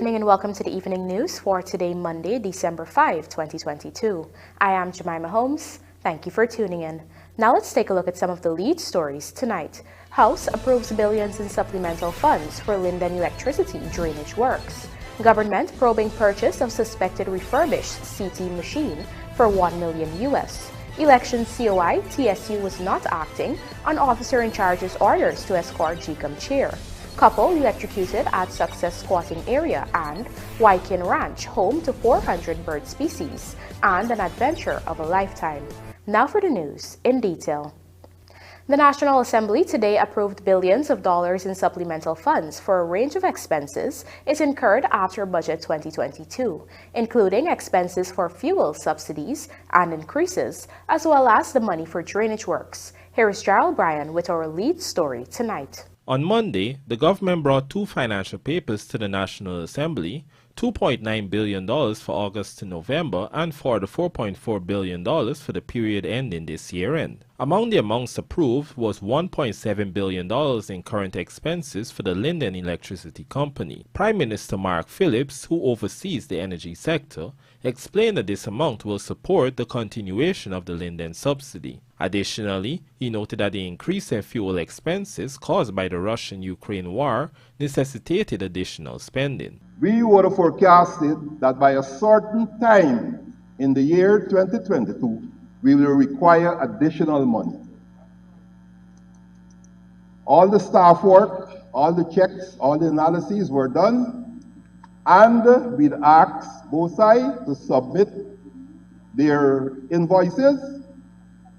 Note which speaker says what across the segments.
Speaker 1: evening and welcome to the evening news for today, Monday, December 5, 2022. I am Jemima Holmes. Thank you for tuning in. Now let's take a look at some of the lead stories tonight. House approves billions in supplemental funds for Linden electricity drainage works. Government probing purchase of suspected refurbished CT machine for $1 million US. Election COI, TSU was not acting on officer in charge's orders to escort GECOM chair. Couple electrocuted at Success squatting area, and WAIKIN Ranch home to 400 bird species and an adventure of a lifetime. Now for the news in detail. The National Assembly today approved billions of dollars in supplemental funds for a range of expenses it incurred after Budget 2022, including expenses for fuel subsidies and increases, as well as the money for drainage works. Here is Gerald Bryan with our lead story tonight.
Speaker 2: On Monday, the government brought two financial papers to the National Assembly, $2.9 billion for August to November and for the $4.4 billion for the period ending this year-end. Among the amounts approved was $1.7 billion in current expenses for the Linden Electricity Company. Prime Minister Mark Phillips, who oversees the energy sector, explained that this amount will support the continuation of the Linden subsidy. Additionally, he noted that the increase in fuel expenses caused by the Russian-Ukraine war necessitated additional spending.
Speaker 3: We would have forecasted that by a certain time in the year 2022, we will require additional money. All the staff work, all the checks, all the analyses were done, and we'd asked both sides to submit their invoices,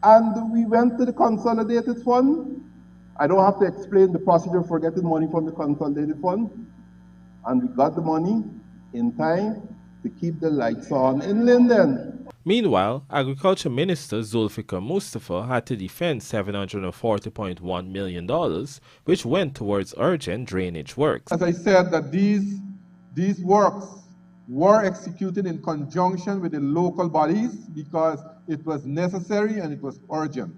Speaker 3: and we went to the consolidated fund. I don't have to explain the procedure for getting money from the consolidated fund, and we got the money in time to keep the lights on in Linden.
Speaker 2: Meanwhile, Agriculture Minister Zulfikar Mustafa had to defend $740.1 million, which went towards urgent drainage works.
Speaker 4: As I said, that these works were executed in conjunction with the local bodies because it was necessary and it was urgent.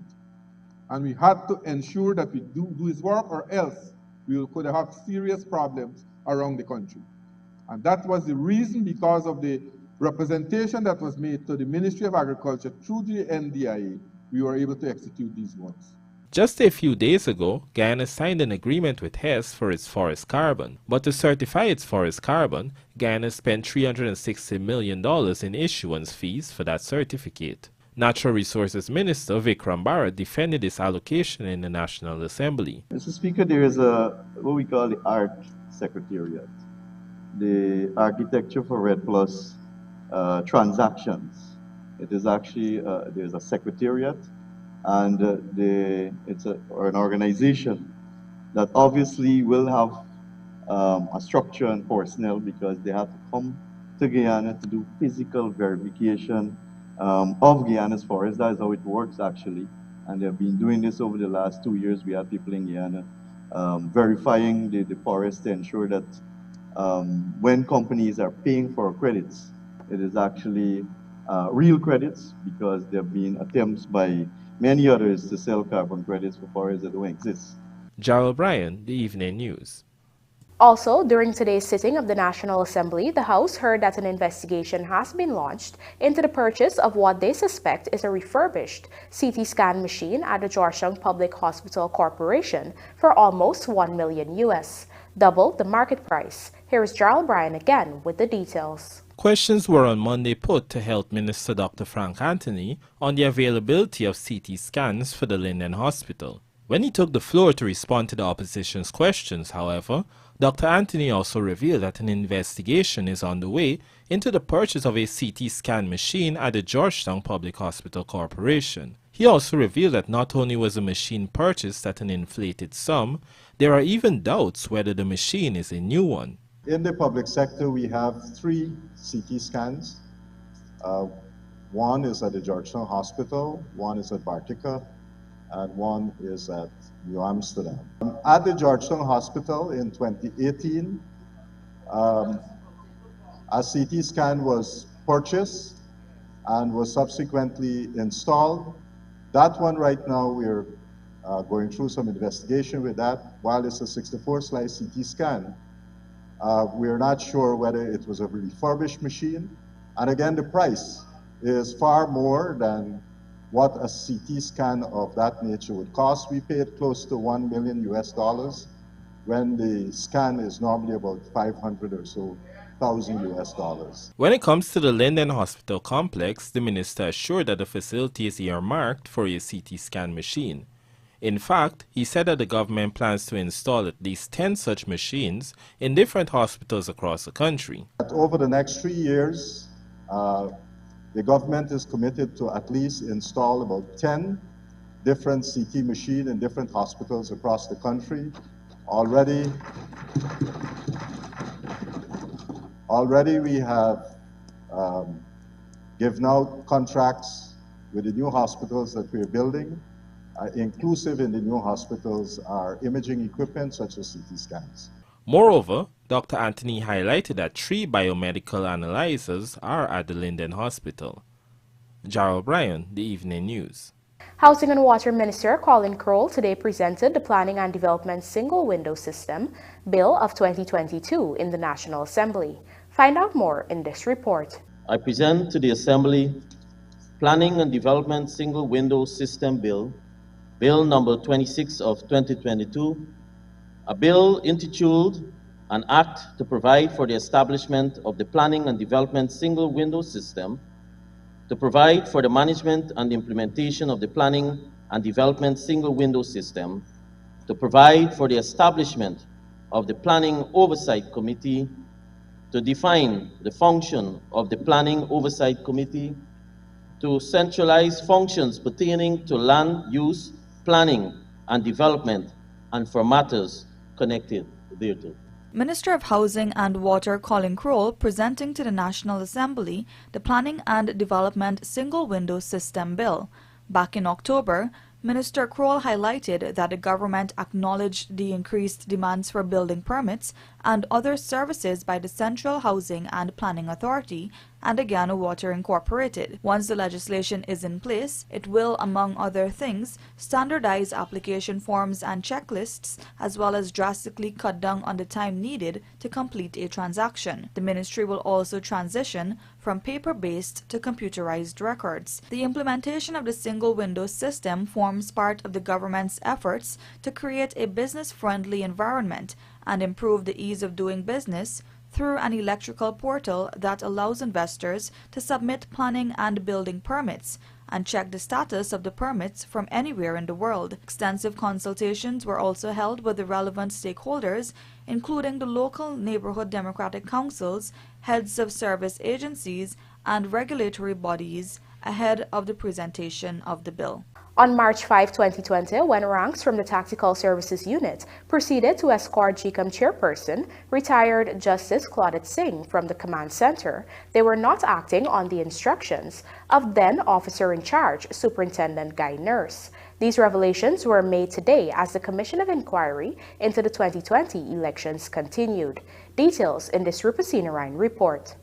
Speaker 4: And we had to ensure that we do this work, or else we could have serious problems around the country. And that was the reason, because of the representation that was made to the Ministry of Agriculture through the NDIA, we were able to execute these works.
Speaker 2: Just a few days ago, Guyana signed an agreement with Hess for its forest carbon. But to certify its forest carbon, Guyana spent $360 million in issuance fees for that certificate. Natural Resources Minister Vikram Bharat defended this allocation in the National Assembly.
Speaker 5: Mr. Speaker, there is what we call the Art Secretariat, the Architecture for RED Plus transactions. It is actually, there's a secretariat, and it's an organization that obviously will have a structure and personnel, because they have to come to Guyana to do physical verification of Guyana's forest. That is how it works, actually. And they've been doing this over the last 2 years. We have people in Guyana verifying the forest to ensure that when companies are paying for credits, it is actually real credits, because there have been attempts by many others to sell carbon credits for forests that don't exist.
Speaker 2: Gerald Bryan, The Evening News.
Speaker 1: Also, during today's sitting of the National Assembly, the House heard that an investigation has been launched into the purchase of what they suspect is a refurbished CT scan machine at the Georgetown Public Hospital Corporation for almost $1 million US, double the market price. Here is Gerald Bryan again with the details.
Speaker 2: Questions were on Monday put to Health Minister Dr. Frank Anthony on the availability of CT scans for the Linden Hospital. When he took the floor to respond to the opposition's questions, however, Dr. Anthony also revealed that an investigation is underway into the purchase of a CT scan machine at the Georgetown Public Hospital Corporation. He also revealed that not only was the machine purchased at an inflated sum, there are even doubts whether the machine is a new one.
Speaker 6: In the public sector, we have 3 CT scans. One is at the Georgetown Hospital, one is at Bartica, and one is at New Amsterdam. At the Georgetown Hospital in 2018, a CT scan was purchased and was subsequently installed. That one right now, we're going through some investigation with that. While it's a 64-slice CT scan, We're not sure whether it was a refurbished machine. And again, the price is far more than what a CT scan of that nature would cost. We paid close to $1 million US when the scan is normally about 500 or so thousand US dollars.
Speaker 2: When it comes to the Linden Hospital complex, the minister assured that the facility is earmarked for a CT scan machine. In fact, he said that the government plans to install at least 10 such machines in different hospitals across the country.
Speaker 6: Over the next 3 years, the government is committed to at least install about 10 different CT machines in different hospitals across the country. Already we have given out contracts with the new hospitals that we're building. Inclusive in the new hospitals are imaging equipment such as CT scans.
Speaker 2: Moreover, Dr. Anthony highlighted that 3 biomedical analyzers are at the Linden Hospital. Jarrell Bryan, The Evening News.
Speaker 1: Housing and Water Minister Colin Crowell today presented the Planning and Development Single Window System Bill of 2022 in the National Assembly. Find out more in this report.
Speaker 7: I present to the Assembly Planning and Development Single Window System Bill, Bill number 26 of 2022, a bill intituled An Act to Provide for the Establishment of the Planning and Development Single Window System, to provide for the management and implementation of the Planning and Development Single Window System, to provide for the establishment of the Planning Oversight Committee, to define the function of the Planning Oversight Committee, to centralize functions pertaining to land use, planning, and development, and for matters connected thereto.
Speaker 8: Minister of Housing and Water Colin Crowell presenting to the National Assembly the Planning and Development Single Window System Bill. Back in October, Minister Crowell highlighted that the government acknowledged the increased demands for building permits and other services by the Central Housing and Planning Authority and again Water Incorporated. Once the legislation is in place, it will, among other things, standardize application forms and checklists, as well as drastically cut down on the time needed to complete a transaction. The ministry will also transition from paper-based to computerized records. The implementation of the single window system forms part of the government's efforts to create a business-friendly environment and improve the ease of doing business through an electrical portal that allows investors to submit planning and building permits and check the status of the permits from anywhere in the world. Extensive consultations were also held with the relevant stakeholders, including the local neighborhood democratic councils, heads of service agencies, and regulatory bodies ahead of the presentation of the bill.
Speaker 1: On March 5, 2020, when ranks from the Tactical Services Unit proceeded to escort GECOM chairperson, retired Justice Claudette Singh, from the command center, they were not acting on the instructions of then officer in charge, Superintendent Guy Nurse. These revelations were made today as the Commission of Inquiry into the 2020 elections continued. Details in this Rupununi report.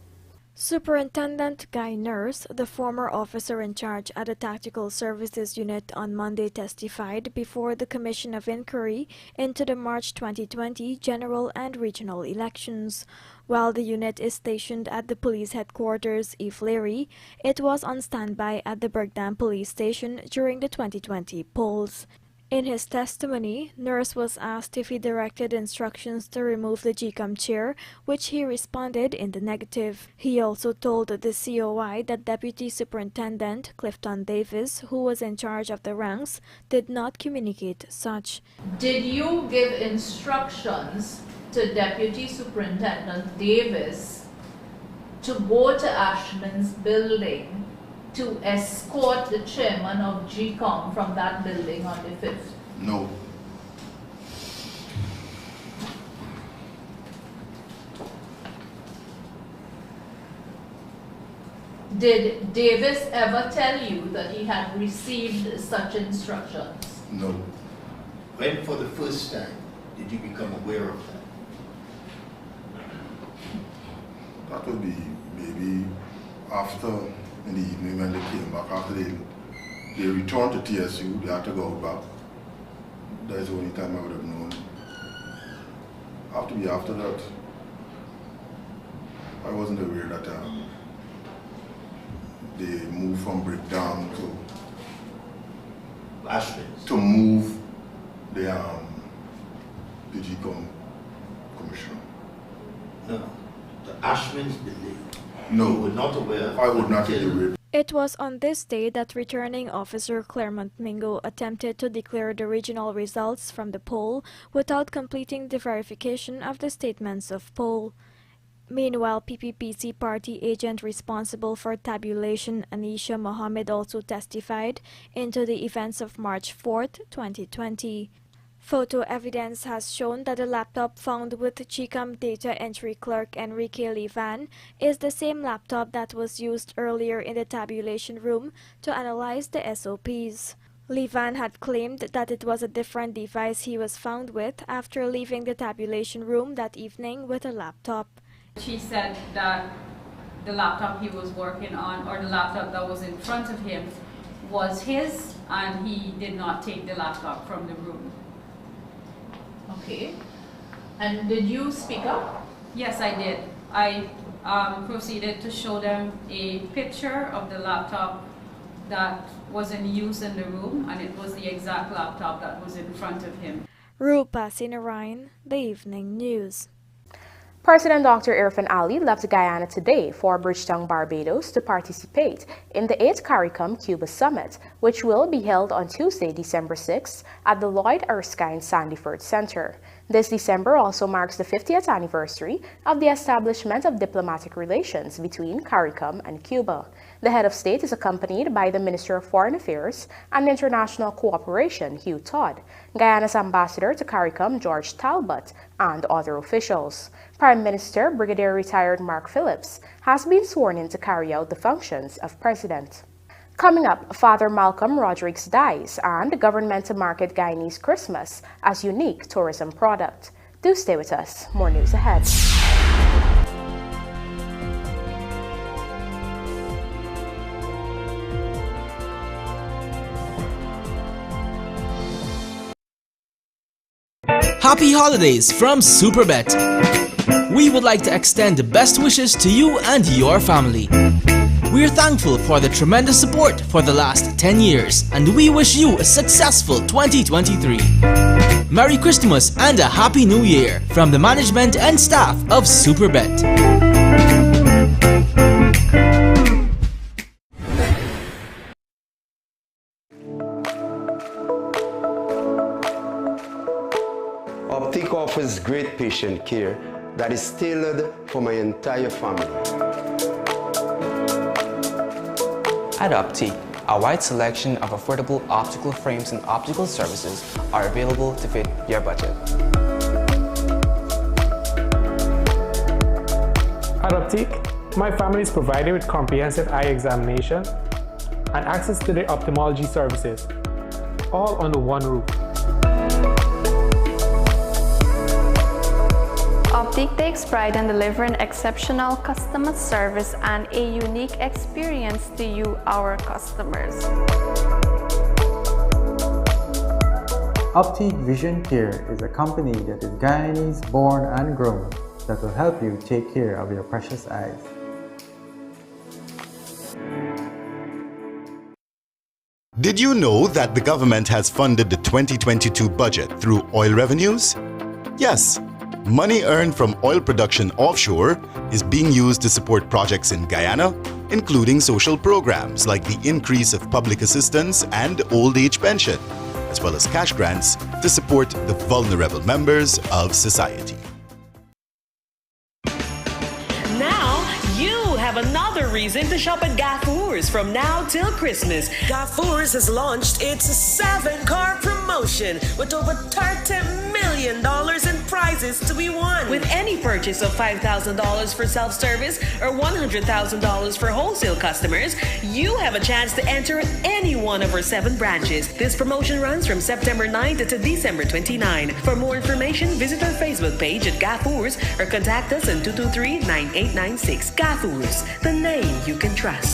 Speaker 9: Superintendent Guy Nurse, the former officer in charge at the Tactical Services Unit, on Monday testified before the Commission of Inquiry into the March 2020 general and regional elections. While the unit is stationed at the police headquarters, Ifleri, it was on standby at the Bergdam police station during the 2020 polls. In his testimony, Nurse was asked if he directed instructions to remove the GECOM chair, which he responded in the negative. He also told the COI that Deputy Superintendent Clifton Davis, who was in charge of the ranks, did not communicate such.
Speaker 10: Did you give instructions to Deputy Superintendent Davis to go to Ashman's building to escort the chairman of GECOM from that building on the 5th?
Speaker 3: No.
Speaker 10: Did Davis ever tell you that he had received such instructions?
Speaker 3: No.
Speaker 11: When for the first time did you become aware of that?
Speaker 3: That would be maybe after, in the evening when they came back, after they returned to TSU, they had to go back. That's the only time I would have known. Have to be after that.
Speaker 12: I wasn't aware that they moved from breakdown to move the GECOM commissioner.
Speaker 11: No, the Ashman's building.
Speaker 12: No,
Speaker 11: you were not aware.
Speaker 12: I would not be aware.
Speaker 9: It was on this day that returning officer Claremont Mingo attempted to declare the regional results from the poll without completing the verification of the statements of poll. Meanwhile, PPPC party agent responsible for tabulation Anisha Mohammed also testified into the events of March 4th, 2020. Photo evidence has shown that the laptop found with GECOM data entry clerk Enrique Livan is the same laptop that was used earlier in the tabulation room to analyze the SOPs. Livan had claimed that it was a different device he was found with after leaving the tabulation room that evening with a laptop.
Speaker 13: She said that the laptop he was working on, or the laptop that was in front of him, was his, and he did not take the laptop from the room.
Speaker 10: Okay. And did you speak up?
Speaker 13: Yes, I did. I proceeded to show them a picture of the laptop that was in use in the room, and it was the exact laptop that was in front of him.
Speaker 9: Rupa Sinarayan, The Evening News.
Speaker 1: President Dr. Irfan Ali left Guyana today for Bridgetown, Barbados to participate in the 8th CARICOM Cuba Summit, which will be held on Tuesday, December 6th at the Lloyd Erskine Sandyford Center. This December also marks the 50th anniversary of the establishment of diplomatic relations between CARICOM and Cuba. The head of state is accompanied by the Minister of Foreign Affairs and International Cooperation, Hugh Todd, Guyana's ambassador to CARICOM, George Talbot, and other officials. Prime Minister Brigadier Retired Mark Phillips has been sworn in to carry out the functions of president. Coming up, Father Malcolm Rodrigues dies and the government to market Guyanese Christmas as unique tourism product. Do stay with us. More news ahead.
Speaker 14: Happy holidays from Superbet. We would like to extend the best wishes to you and your family. We are thankful for the tremendous support for the last 10 years, and we wish you a successful 2023. Merry Christmas and a Happy New Year from the management and staff of Superbet.
Speaker 15: Optic offers great patient care that is tailored for my entire family.
Speaker 16: At Optic, a wide selection of affordable optical frames and optical services are available to fit your budget.
Speaker 17: At Optic, my family is provided with comprehensive eye examination and access to the ophthalmology services, all under one roof.
Speaker 18: Optic takes pride in delivering exceptional customer service and a unique experience to you, our customers.
Speaker 19: Optic Vision Care is a company that is Guyanese born and grown that will help you take care of your precious eyes.
Speaker 20: Did you know that the government has funded the 2022 budget through oil revenues? Yes. Money earned from oil production offshore is being used to support projects in Guyana, including social programs like the increase of public assistance and old age pension, as well as cash grants to support the vulnerable members of society.
Speaker 21: Now you have another reason to shop at Gafours from now till Christmas. Gafours has launched its 7-car promotion with over $30 million in prizes to be won. With any purchase of $5,000 for self-service or $100,000 for wholesale customers, you have a chance to enter any one of our 7 branches. This promotion runs from September 9th to December 29. For more information, visit our Facebook page at Gafours or contact us on 223-9896. Gafours, the name you can trust.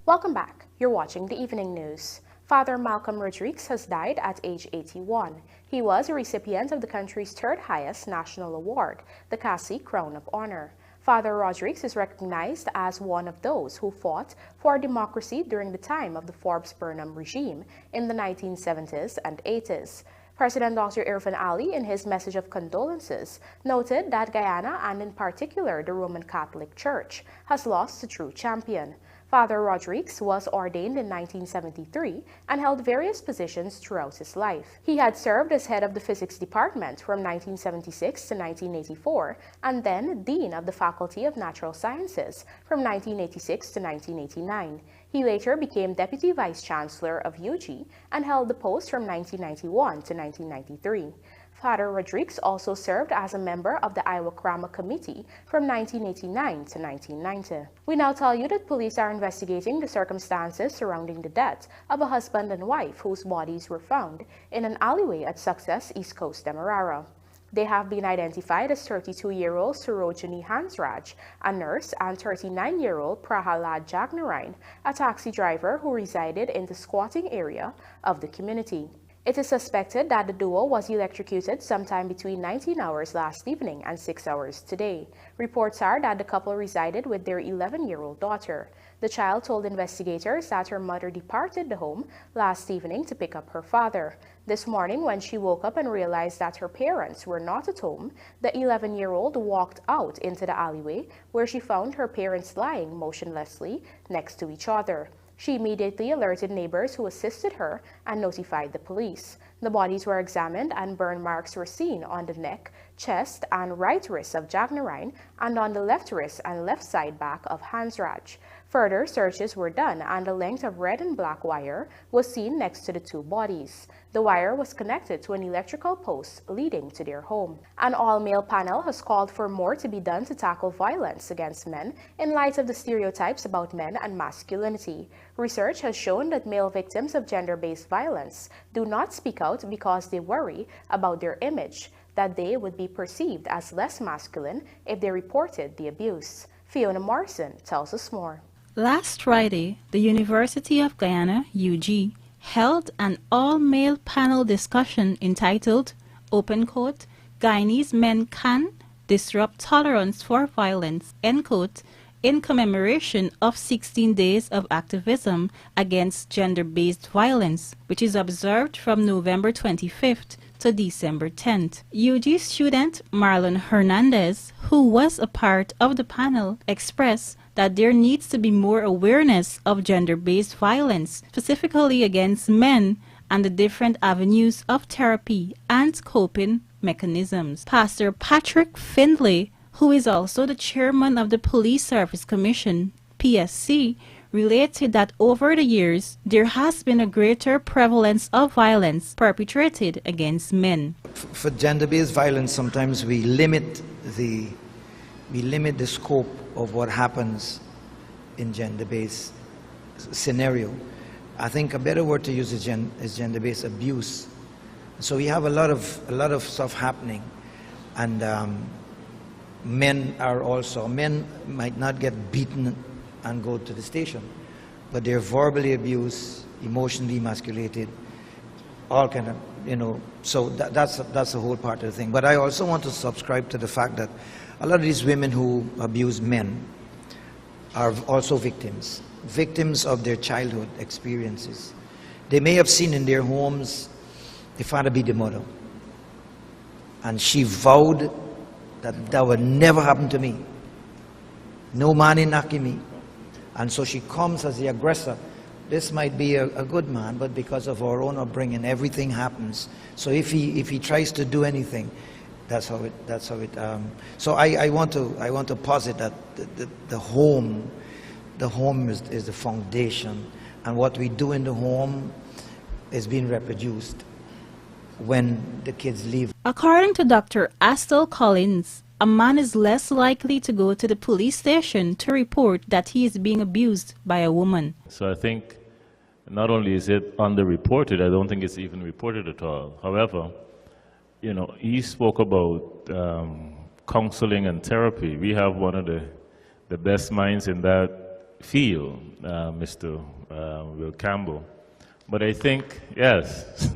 Speaker 1: Welcome back. You're watching the Evening News. Father Malcolm Rodriguez has died at age 81. He was a recipient of the country's third highest national award, the Cassie Crown of Honor. Father Rodriguez is recognized as one of those who fought for democracy during the time of the Forbes-Burnham regime in the 1970s and 80s. President Dr. Irfan Ali, in his message of condolences, noted that Guyana, and in particular the Roman Catholic Church, has lost a true champion. Father Rodriguez was ordained in 1973 and held various positions throughout his life. He had served as head of the physics department from 1976 to 1984 and then dean of the Faculty of Natural Sciences from 1986 to 1989. He later became deputy vice chancellor of UG and held the post from 1991 to 1993. Father Rodriguez also served as a member of the Iowa Krama Committee from 1989 to 1990. We now tell you that police are investigating the circumstances surrounding the death of a husband and wife whose bodies were found in an alleyway at Success, East Coast, Demerara. They have been identified as 32-year-old Sarojini Hansraj, a nurse, and 39-year-old Prahalad Jagnarain, a taxi driver who resided in the squatting area of the community. It is suspected that the duo was electrocuted sometime between 19 hours last evening and 6 hours today. Reports are that the couple resided with their 11-year-old daughter. The child told investigators that her mother departed the home last evening to pick up her father. This morning, when she woke up and realized that her parents were not at home, the 11-year-old walked out into the alleyway where she found her parents lying motionlessly next to each other. She immediately alerted neighbors who assisted her and notified the police. The bodies were examined and burn marks were seen on the neck, chest, and right wrist of Jagnarain and on the left wrist and left side back of Hansraj. Further searches were done and a length of red and black wire was seen next to the two bodies. The wire was connected to an electrical post leading to their home. An all-male panel has called for more to be done to tackle violence against men in light of the stereotypes about men and masculinity. Research has shown that male victims of gender-based violence do not speak out because they worry about their image, that they would be perceived as less masculine if they reported the abuse. Fiona Morrison tells us more.
Speaker 4: Last Friday, the University of Guyana, UG, held an all-male panel discussion entitled, open quote, Guyanese Men Can Disrupt Tolerance for Violence, end quote, in commemoration of 16 days of activism against gender-based violence, which is observed from November 25th to December 10th. UG student Marlon Hernandez, who was a part of the panel, expressed that there needs to be more awareness of gender-based violence, specifically against men, and the different avenues of therapy and coping mechanisms. Pastor Patrick Findlay, who is also the chairman of the Police Service Commission, PSC, related that over the years, there has been a greater prevalence of violence perpetrated against men.
Speaker 22: For gender-based violence, sometimes we limit the scope of what happens in gender-based scenario. I think a better word to use is gender-based abuse. So we have a lot of stuff happening, and men might not get beaten and go to the station, but they're verbally abused, emotionally emasculated, all kind of, so that's the whole part of the thing. But I also want to subscribe to the fact that a lot of these women who abuse men are also victims of their childhood experiences. They may have seen in their homes the father beat the mother, and she vowed that would never happen to me. No man in me. And so she comes as the aggressor. This might be a good man, but because of our own upbringing, everything happens. So if he tries to do anything, that's how it. So I want to posit that the home is the foundation, and what we do in the home is being reproduced when the kids leave.
Speaker 4: According to Dr. Astel Collins, a man is less likely to go to the police station to report that he is being abused by a woman.
Speaker 23: So I think not only is it underreported, I don't think it's even reported at all. However, he spoke about counseling and therapy. We have one of the best minds in that feel, Mr. Will Campbell. But I think, yes,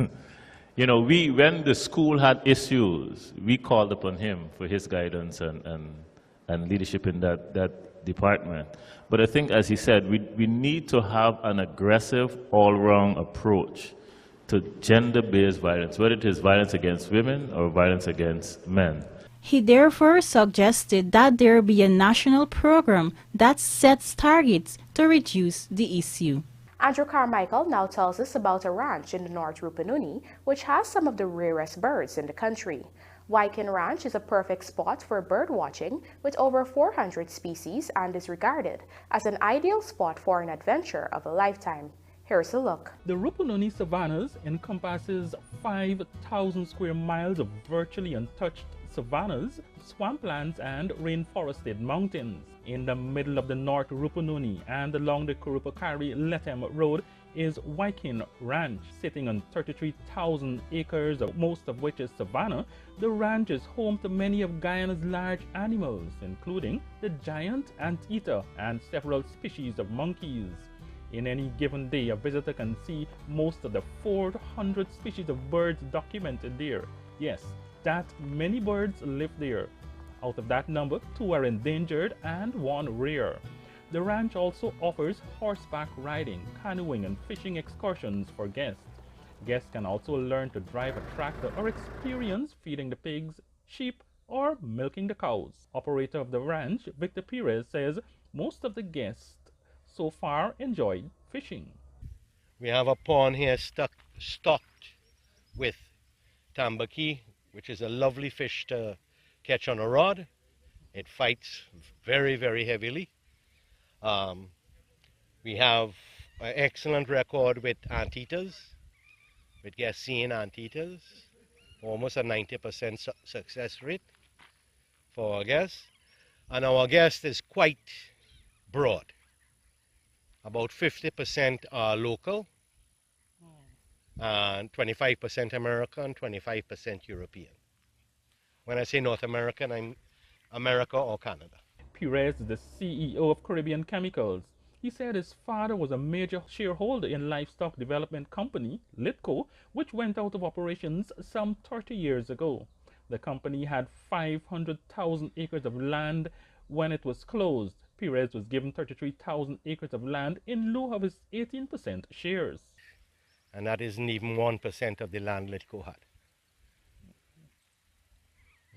Speaker 23: you know, when the school had issues, we called upon him for his guidance and leadership in that department. But I think, as he said, we need to have an aggressive, all-round approach to gender-based violence, whether it is violence against women or violence against men.
Speaker 4: He therefore suggested that there be a national program that sets targets to reduce the issue.
Speaker 1: Andrew Carmichael now tells us about a ranch in the North Rupununi, which has some of the rarest birds in the country. WAIKIN Ranch is a perfect spot for bird watching with over 400 species and is regarded as an ideal spot for an adventure of a lifetime. Here's a look.
Speaker 2: The Rupununi savannas encompasses 5,000 square miles of virtually untouched savannas, swamplands, and rainforested mountains. In the middle of the North Rupununi and along the Kurupakari-Letem Road is WAIKIN Ranch. Sitting on 33,000 acres, most of which is savanna, the ranch is home to many of Guyana's large animals, including the giant anteater and several species of monkeys. In any given day, a visitor can see most of the 400 species of birds documented there. Yes, that many birds live there. Out of that number, 2 are endangered and 1 rare. The ranch also offers horseback riding, canoeing, and fishing excursions for guests. Guests can also learn to drive a tractor or experience feeding the pigs, sheep, or milking the cows. Operator of the ranch, Victor Perez, says most of the guests so far enjoyed fishing.
Speaker 5: We have a pond here stocked with tambaki, which is a lovely fish to catch on a rod. It fights very, very heavily. We have an excellent record with anteaters, with guests seeing anteaters, almost a 90% success rate for our guests. And our guest is quite broad. About 50% are local, and 25% American, 25% European. When I say North American, I'm America or Canada.
Speaker 2: Perez is the CEO of Caribbean Chemicals. He said his father was a major shareholder in livestock development company, Litco, which went out of operations some 30 years ago. The company had 500,000 acres of land when it was closed. Perez was given 33,000 acres of land in lieu of his 18% shares.
Speaker 5: And that isn't even 1% of the land Litco had.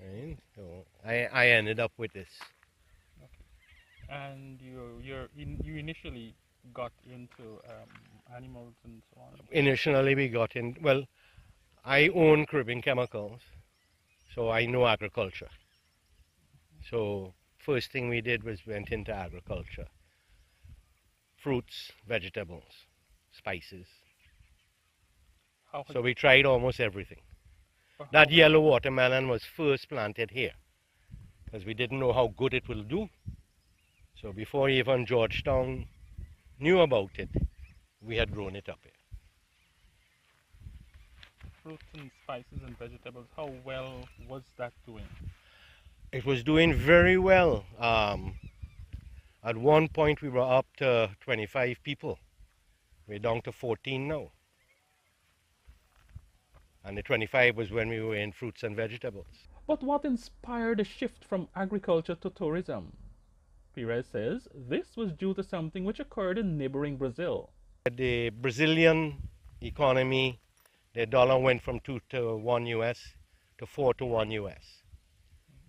Speaker 5: Right? So I ended up with this.
Speaker 2: Okay. And you initially got into animals and so on?
Speaker 5: Initially we got in, well, I own Caribbean Chemicals, so I know agriculture. So first thing we did was went into agriculture. Fruits, vegetables, spices. So we tried almost everything. That yellow watermelon was first planted here because we didn't know how good it will do. So before even Georgetown knew about it, we had grown it up here.
Speaker 2: Fruits and spices and vegetables, how well was that doing?
Speaker 5: It was doing very well. At one point we were up to 25 people. We're down to 14 now. And the 25 was when we were in fruits and vegetables.
Speaker 2: But what inspired the shift from agriculture to tourism? Perez says this was due to something which occurred in neighboring Brazil.
Speaker 5: The Brazilian economy, their dollar went from 2 to 1 US to 4 to 1 US.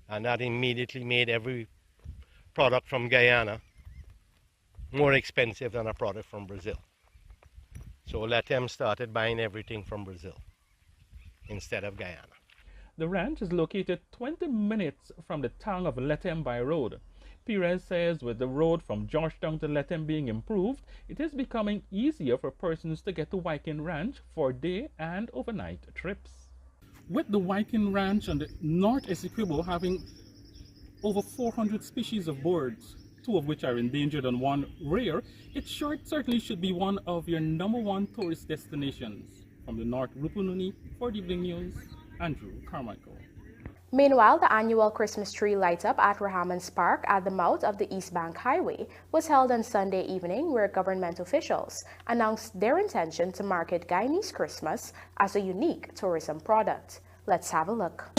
Speaker 5: And that immediately made every product from Guyana more expensive than a product from Brazil. So Letem started buying everything from Brazil instead of Guyana.
Speaker 2: The ranch is located 20 minutes from the town of Letem by road. Perez says with the road from Georgetown to Letem being improved, it is becoming easier for persons to get to WAIKIN Ranch for day and overnight trips. With the WAIKIN Ranch and the North Essequibo having over 400 species of birds, 2 of which are endangered and 1 rare, it certainly should be one of your #1 tourist destinations. From the North Rupununi, for the Evening News, Andrew Carmichael.
Speaker 1: Meanwhile, the annual Christmas tree light-up at Rahamans Park at the mouth of the East Bank Highway was held on Sunday evening, where government officials announced their intention to market Guyanese Christmas as a unique tourism product. Let's have a look.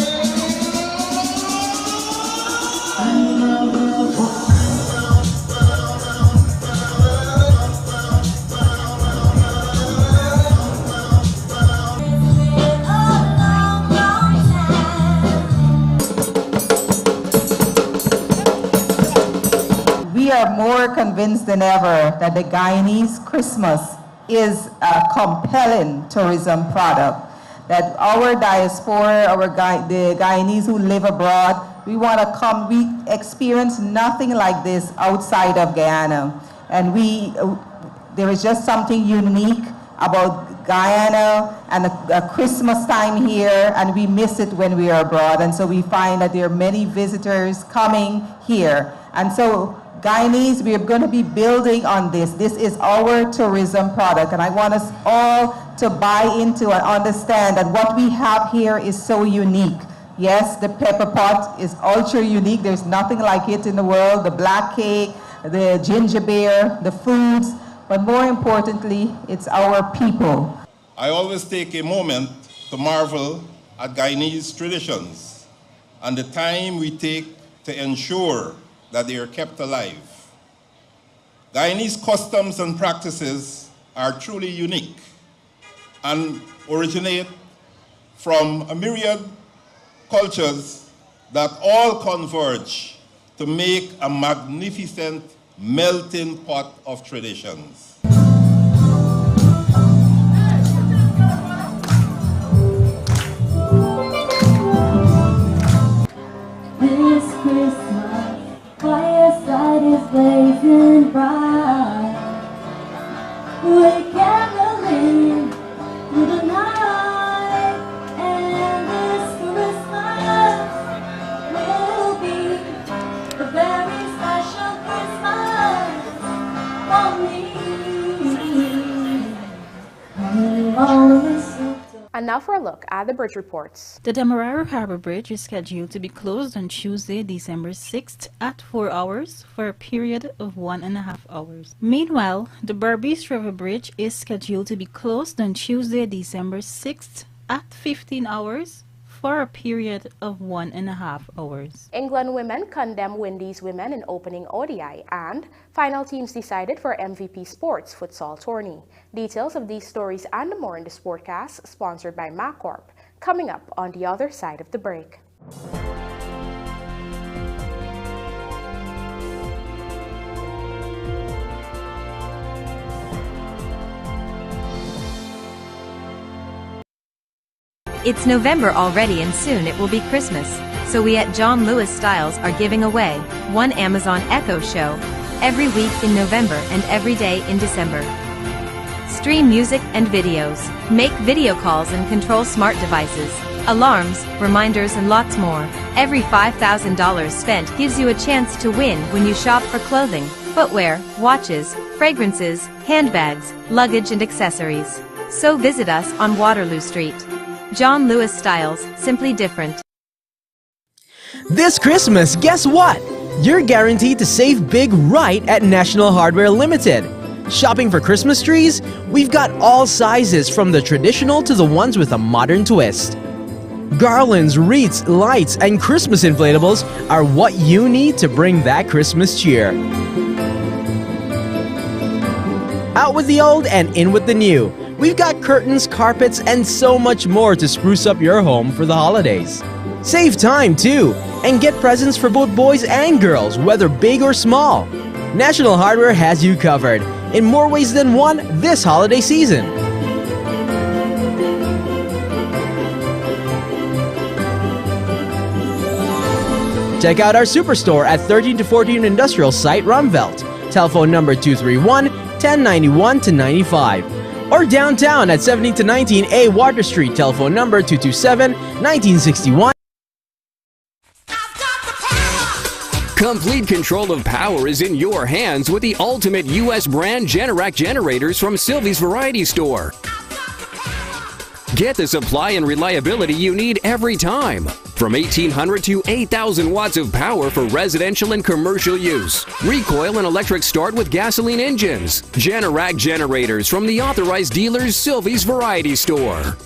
Speaker 6: We are more convinced than ever that the Guyanese Christmas is a compelling tourism product. That our diaspora, the Guyanese who live abroad, we want to come. We experience nothing like this outside of Guyana, and there is just something unique about Guyana and a Christmas time here, and we miss it when we are abroad. And so we find that there are many visitors coming here, and so Guyanese, we are going to be building on this. This is our tourism product, and I want us all to buy into and understand that what we have here is so unique. Yes, the pepper pot is ultra unique. There's nothing like it in the world. The black cake, the ginger beer, the foods, but more importantly, it's our people.
Speaker 3: I always take a moment to marvel at Guyanese traditions and the time we take to ensure that they are kept alive. Guyanese customs and practices are truly unique and originate from a myriad cultures that all converge to make a magnificent melting pot of traditions.
Speaker 7: This Christmas, fireside is blazing bright. We're caroling through the night, and this Christmas will be a very special Christmas for me.
Speaker 1: And now for a look at the bridge reports.
Speaker 4: The Demerara Harbor Bridge is scheduled to be closed on Tuesday, December 6th at 4 hours for a period of 1.5 hours. Meanwhile, the Berbice River Bridge is scheduled to be closed on Tuesday, December 6th at 15 hours for a period of 1.5 hours.
Speaker 1: England women condemn Windies women in opening ODI, and final teams decided for MVP Sports futsal tourney. Details of these stories and more in the Sportcast, sponsored by MacCorp, coming up on the other side of the break.
Speaker 8: It's November already, and soon it will be Christmas, so we at John Lewis Styles are giving away one Amazon Echo show every week in November and every day in December. Stream music and videos, make video calls and control smart devices, alarms, reminders, and lots more. Every $5,000 spent gives you a chance to win when you shop for clothing, footwear, watches, fragrances, handbags, luggage, and accessories. So visit us on Waterloo Street. John Lewis Styles, simply different.
Speaker 24: This Christmas, guess what? You're guaranteed to save big right at National Hardware Limited. Shopping for Christmas trees? We've got all sizes, from the traditional to the ones with a modern twist. Garlands, wreaths, lights, and Christmas inflatables are what you need to bring that Christmas cheer. Out with the old and in with the new. We've got curtains, carpets, and so much more to spruce up your home for the holidays. Save time too, and get presents for both boys and girls, whether big or small. National Hardware has you covered, in more ways than one this holiday season. Check out our superstore at 13 to 14 Industrial Site, Rumvelt. Telephone number 231-1091-95. Or downtown at 17 to 19A Water Street, telephone number 227-1961.
Speaker 25: Complete control of power is in your hands with the ultimate U.S. brand Generac generators from Sylvie's Variety Store. Get the supply and reliability you need every time. From 1,800 to 8,000 watts of power for residential and commercial use. Recoil and electric start with gasoline engines. Generac generators from the authorized dealers Sylvie's Variety Store.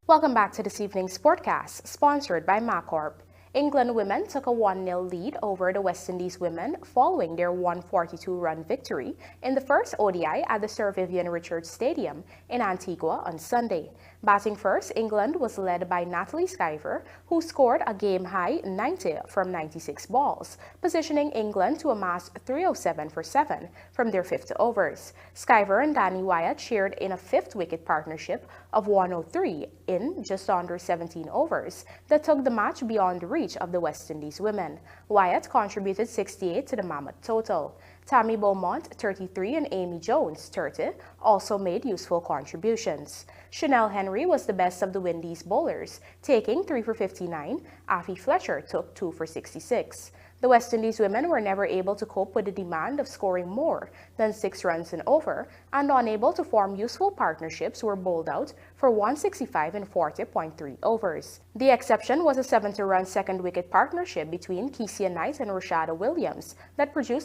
Speaker 1: Welcome back to this evening's Sportcast, sponsored by MacCorp. England women took a 1-0 lead over the West Indies women following their 142-run victory in the first ODI at the Sir Vivian Richards Stadium in Antigua on Sunday. Batting first, England was led by Natalie Sciver, who scored a game-high 90 from 96 balls, positioning England to amass 307 for 7 from their 50 overs. Sciver and Danny Wyatt shared in a fifth-wicket partnership of 103 in just under 17 overs that took the match beyond the reach of the West Indies women. Wyatt contributed 68 to the Mammoth total. Tammy Beaumont, 33, and Amy Jones, 30, also made useful contributions. Chanel Henry was the best of the Windies bowlers, taking 3 for 59. Afi Fletcher took 2 for 66. The West Indies women were never able to cope with the demand of scoring more than 6 runs and over, and unable to form useful partnerships were bowled out for 165 in 40.3 overs. The exception was a 70-run second-wicket partnership between Kecia Knight and Rashada Williams that produced